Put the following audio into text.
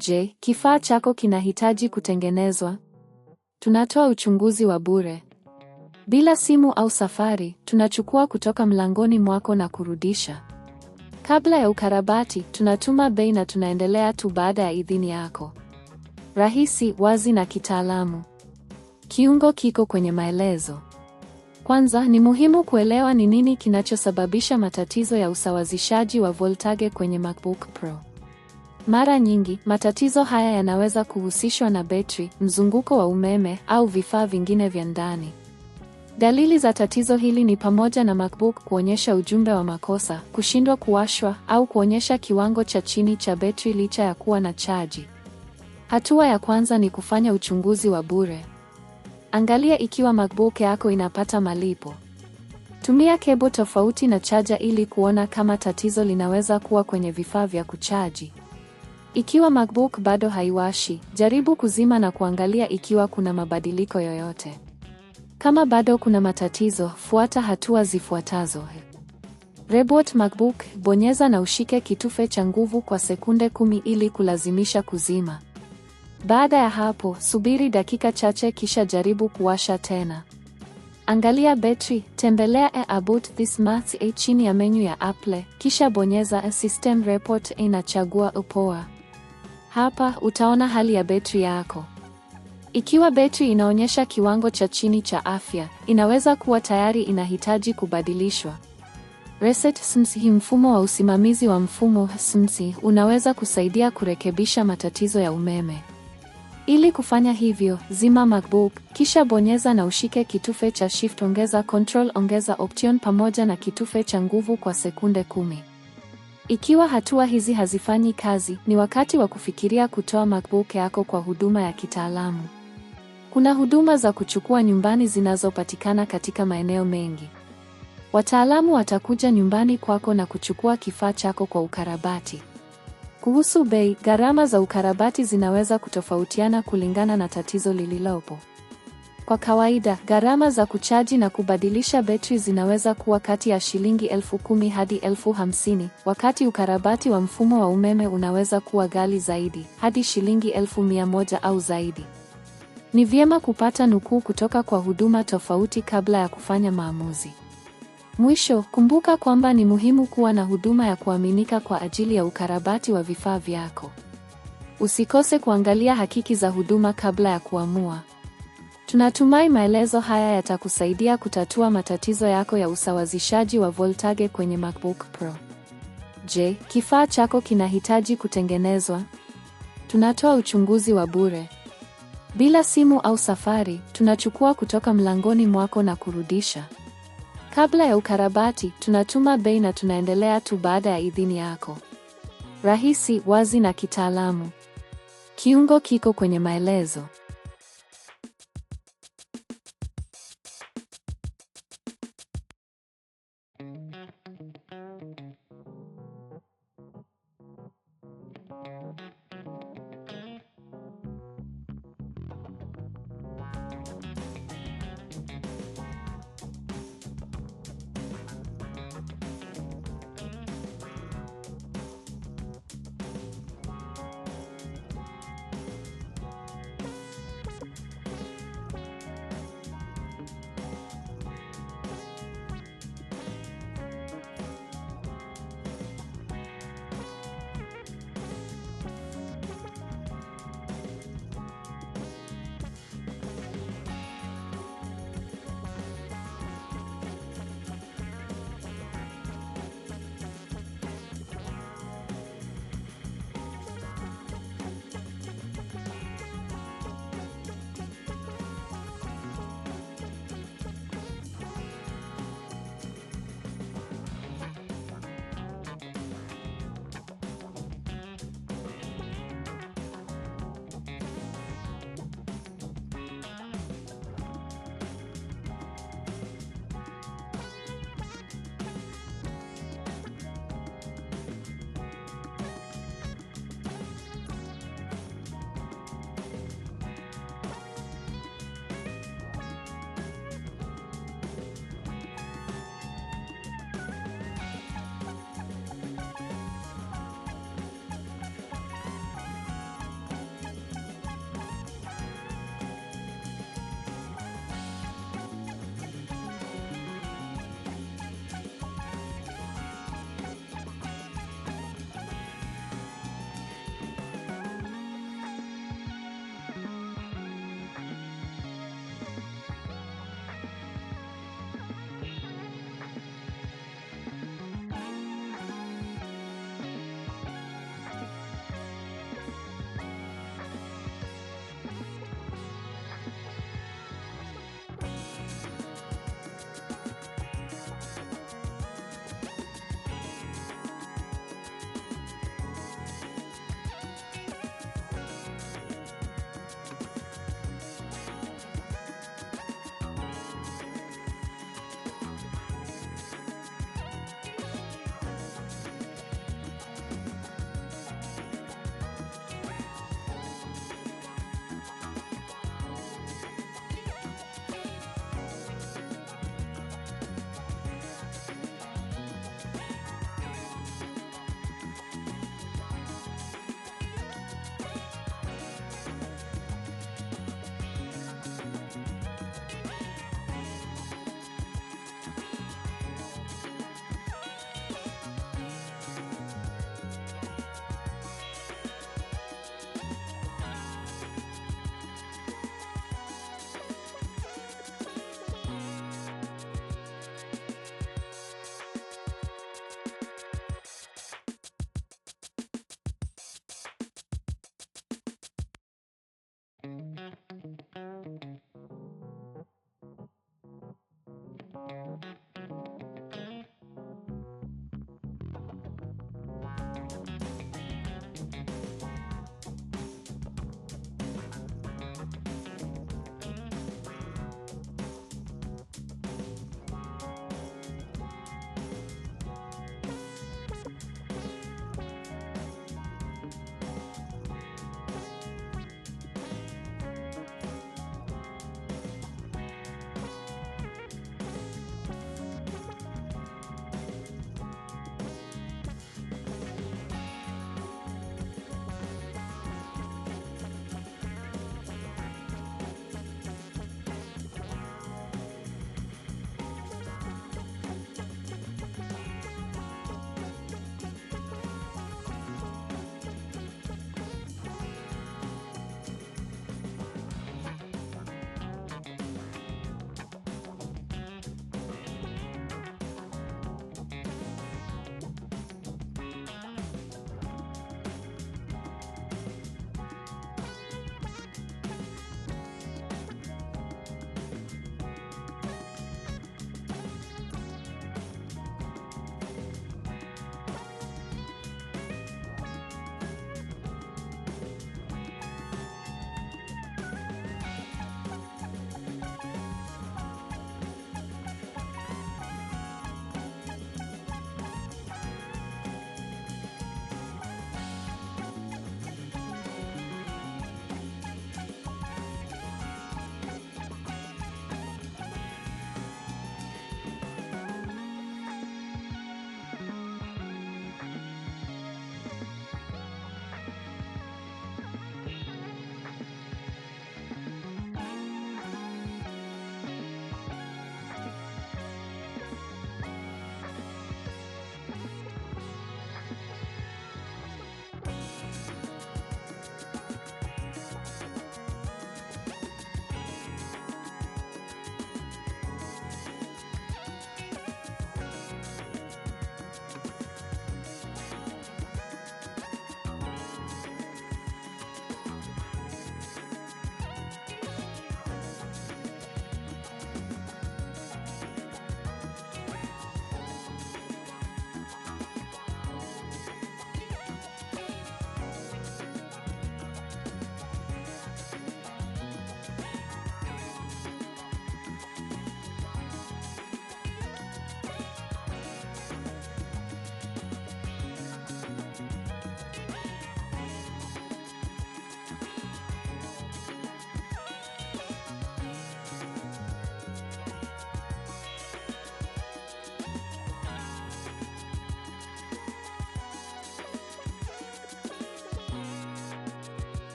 Je, kifaa chako kinahitaji kutengenezwa? Tunatoa uchunguzi wa bure. Bila simu au safari, tunachukua kutoka mlangoni mwako na kurudisha. Kabla ya ukarabati, tunatuma bei na tunaendelea tu baada ya idhini yako. Rahisi, wazi na kitaalamu. Kiungo kiko kwenye maelezo. Kwanza, ni muhimu kuelewa ni nini kinachosababisha matatizo ya usawazishaji wa voltage kwenye MacBook Pro. Mara nyingi, matatizo haya yanaweza kuhusishwa na betri, mzunguko wa umeme au vifaa vingine vya ndani. Dalili za tatizo hili ni pamoja na MacBook kuonyesha ujumbe wa makosa, kushindwa kuwashwa au kuonyesha kiwango cha chini cha betri licha ya kuwa na chaji. Hatua ya kwanza ni kufanya uchunguzi wa bure. Angalia ikiwa MacBook yako inapata malipo. Tumia kebo tofauti na chaja ili kuona kama tatizo linaweza kuwa kwenye vifaa vya kuchaji. Ikiwa MacBook bado haiwashi, jaribu kuzima na kuangalia ikiwa kuna mabadiliko yoyote. Kama bado kuna matatizo, fuata hatua zifuatazo. Reboot MacBook, bonyeza na ushike kitufe cha nguvu kwa sekunde 10 ili kulazimisha kuzima. Baada ya hapo, subiri dakika chache kisha jaribu kuwasha tena. Angalia betri, tembelea About This Math chini ya menu ya Apple, kisha bonyeza System Report na chagua Power. Hapa utaona hali ya betri yako. Ikiwa betri inaonyesha kiwango cha chini cha afya, inaweza kuwa tayari inahitaji kubadilishwa. Reset SMC, mfumo wa usimamizi wa mfumo SMC, unaweza kusaidia kurekebisha matatizo ya umeme. Ili kufanya hivyo, zima MacBook, kisha bonyeza na ushike kitufe cha Shift ongeza Control ongeza Option pamoja na kitufe cha nguvu kwa sekunde 10. Ikiwa hatua hizi hazifanyi kazi, ni wakati wa kufikiria kutoa MacBook yako kwa huduma ya kitaalamu. Kuna huduma za kuchukua nyumbani zinazopatikana katika maeneo mengi. Wataalamu watakuja nyumbani kwako na kuchukua kifaa chako kwa ukarabati. Kuhusu bei, gharama za ukarabati zinaweza kutofautiana kulingana na tatizo lililopo. Kwa kawaida, gharama za kuchaji na kubadilisha betri zinaweza kuwa kati ya shilingi 10,000 hadi 50,000, wakati ukarabati wa mfumo wa umeme unaweza kuwa ghali zaidi, hadi shilingi 1,100 au zaidi. Ni vyema kupata nukuu kutoka kwa huduma tofauti kabla ya kufanya maamuzi. Mwisho, kumbuka kwamba ni muhimu kuwa na huduma ya kuaminika kwa ajili ya ukarabati wa vifaa vyako. Usikose kuangalia hakiki za huduma kabla ya kuamua. Tunatumai maelezo haya yatakusaidia kutatua matatizo yako ya usawazishaji wa voltage kwenye MacBook Pro. Je, kifaa chako kinahitaji kutengenezwa? Tunatoa uchunguzi wa bure. Bila simu au safari, tunachukua kutoka mlangoni mwako na kurudisha. Kabla ya ukarabati, tunatuma bei na tunaendelea tu baada ya idhini yako. Rahisi, wazi na kitaalamu. Kiungo kiko kwenye maelezo.